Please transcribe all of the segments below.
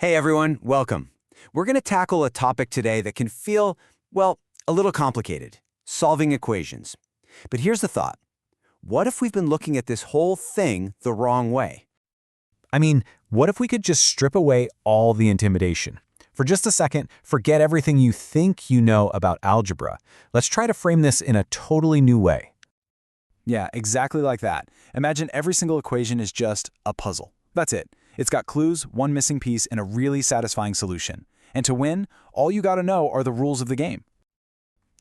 Hey everyone, welcome. We're going to tackle a topic today that can feel, well, a little complicated, solving equations. But here's the thought. What if we've been looking at this whole thing the wrong way? I mean, what if we could just strip away all the intimidation? For just a second, forget everything you think you know about algebra. Let's try to frame this in a totally new way. Yeah, exactly like that. Imagine every single equation is just a puzzle. That's it. It's got clues, one missing piece, and a really satisfying solution. And to win, all you gotta know are the rules of the game.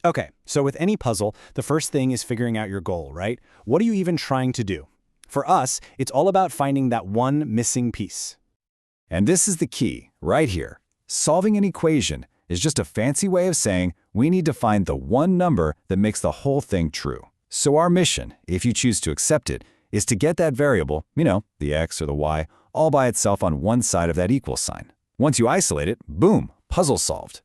Okay, so with any puzzle, the first thing is figuring out your goal, right? What are you even trying to do? For us, it's all about finding that one missing piece. And this is the key, right here. Solving an equation is just a fancy way of saying we need to find the one number that makes the whole thing true. So our mission, if you choose to accept it, is to get that variable, the x or the y, all by itself on one side of that equal sign. Once you isolate it, boom, puzzle solved.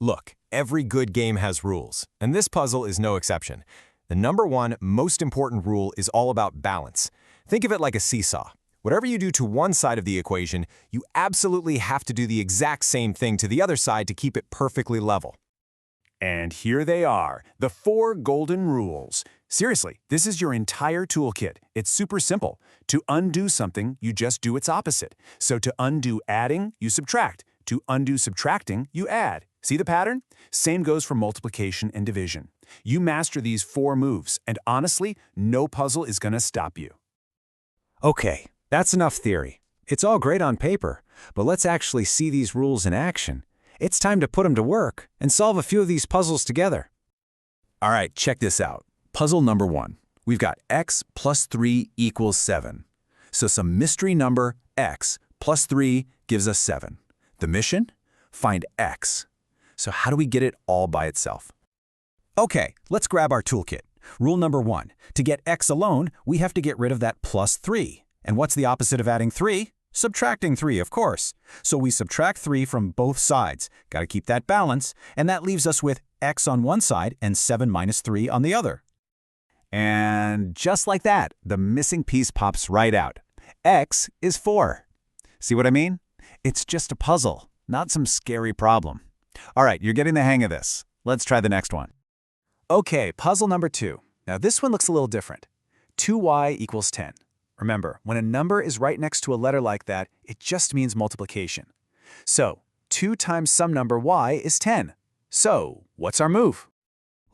Look, every good game has rules, and this puzzle is no exception. The number one most important rule is all about balance. Think of it like a seesaw. Whatever you do to one side of the equation, you absolutely have to do the exact same thing to the other side to keep it perfectly level. And here they are, the 4 golden rules. Seriously, this is your entire toolkit. It's super simple. To undo something, you just do its opposite. So to undo adding, you subtract. To undo subtracting, you add. See the pattern? Same goes for multiplication and division. You master these 4 moves, and honestly, no puzzle is gonna stop you. Okay, that's enough theory. It's all great on paper, but let's actually see these rules in action. It's time to put them to work and solve a few of these puzzles together. All right, check this out. Puzzle number 1. We've got x plus 3 equals 7. So some mystery number x plus 3 gives us 7. The mission? Find x. So how do we get it all by itself? Okay, let's grab our toolkit. Rule number 1. To get x alone, we have to get rid of that plus 3. And what's the opposite of adding 3? Subtracting 3, of course. So we subtract 3 from both sides. Got to keep that balance, and that leaves us with x on one side and 7 minus 3 on the other. And just like that, the missing piece pops right out. X is 4. See what I mean? It's just a puzzle, not some scary problem. All right, you're getting the hang of this. Let's try the next one. Okay, puzzle number 2. Now this one looks a little different. 2y equals 10. Remember, when a number is right next to a letter like that, it just means multiplication. So 2 times some number y is 10. So what's our move?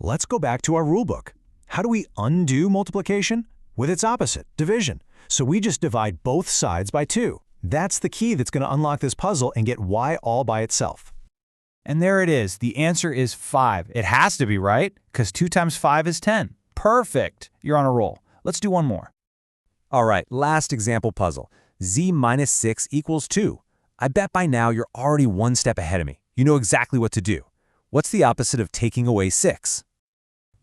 Let's go back to our rulebook. How do we undo multiplication? With its opposite, division. So we just divide both sides by 2. That's the key that's going to unlock this puzzle and get y all by itself. And there it is. The answer is 5. It has to be, right? Because 2 times 5 is 10. Perfect. You're on a roll. Let's do one more. All right, last example puzzle. Z minus 6 equals 2. I bet by now you're already one step ahead of me. You know exactly what to do. What's the opposite of taking away 6?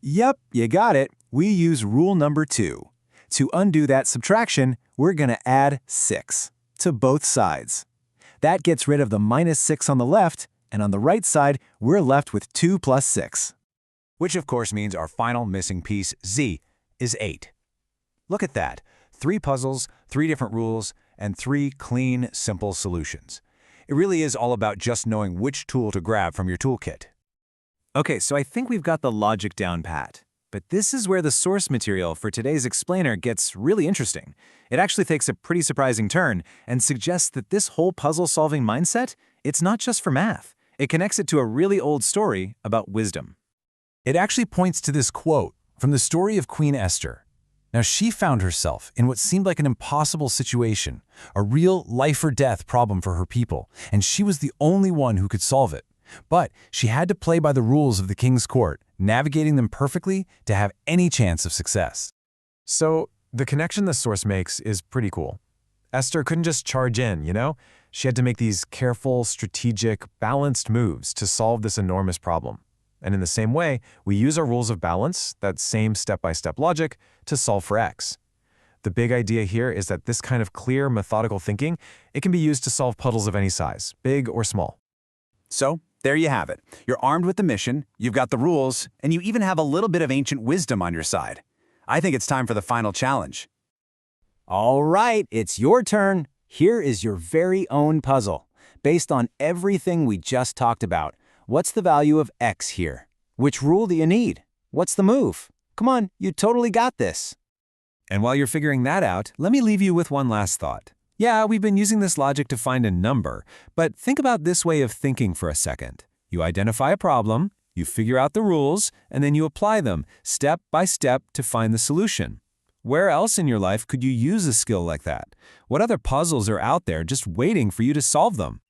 Yep, you got it. We use rule number 2. To undo that subtraction, we're going to add 6 to both sides. That gets rid of the minus 6 on the left, and on the right side, we're left with 2 plus 6. Which of course means our final missing piece, z, is 8. Look at that. 3 puzzles, 3 different rules, and 3 clean, simple solutions. It really is all about just knowing which tool to grab from your toolkit. Okay, so I think we've got the logic down pat. But this is where the source material for today's explainer gets really interesting. It actually takes a pretty surprising turn and suggests that this whole puzzle-solving mindset, it's not just for math. It connects it to a really old story about wisdom. It actually points to this quote from the story of Queen Esther. Now, she found herself in what seemed like an impossible situation, a real life-or-death problem for her people, and she was the only one who could solve it. But she had to play by the rules of the king's court, navigating them perfectly to have any chance of success. So, the connection the source makes is pretty cool. Esther couldn't just charge in, She had to make these careful, strategic, balanced moves to solve this enormous problem. And in the same way, we use our rules of balance, that same step-by-step logic, to solve for x. The big idea here is that this kind of clear, methodical thinking, it can be used to solve puzzles of any size, big or small. So, there you have it. You're armed with the mission, you've got the rules, and you even have a little bit of ancient wisdom on your side. I think it's time for the final challenge. All right, it's your turn. Here is your very own puzzle. Based on everything we just talked about, what's the value of x here? Which rule do you need? What's the move? Come on, you totally got this. And while you're figuring that out, let me leave you with one last thought. Yeah, we've been using this logic to find a number, but think about this way of thinking for a second. You identify a problem, you figure out the rules, and then you apply them step by step to find the solution. Where else in your life could you use a skill like that? What other puzzles are out there just waiting for you to solve them?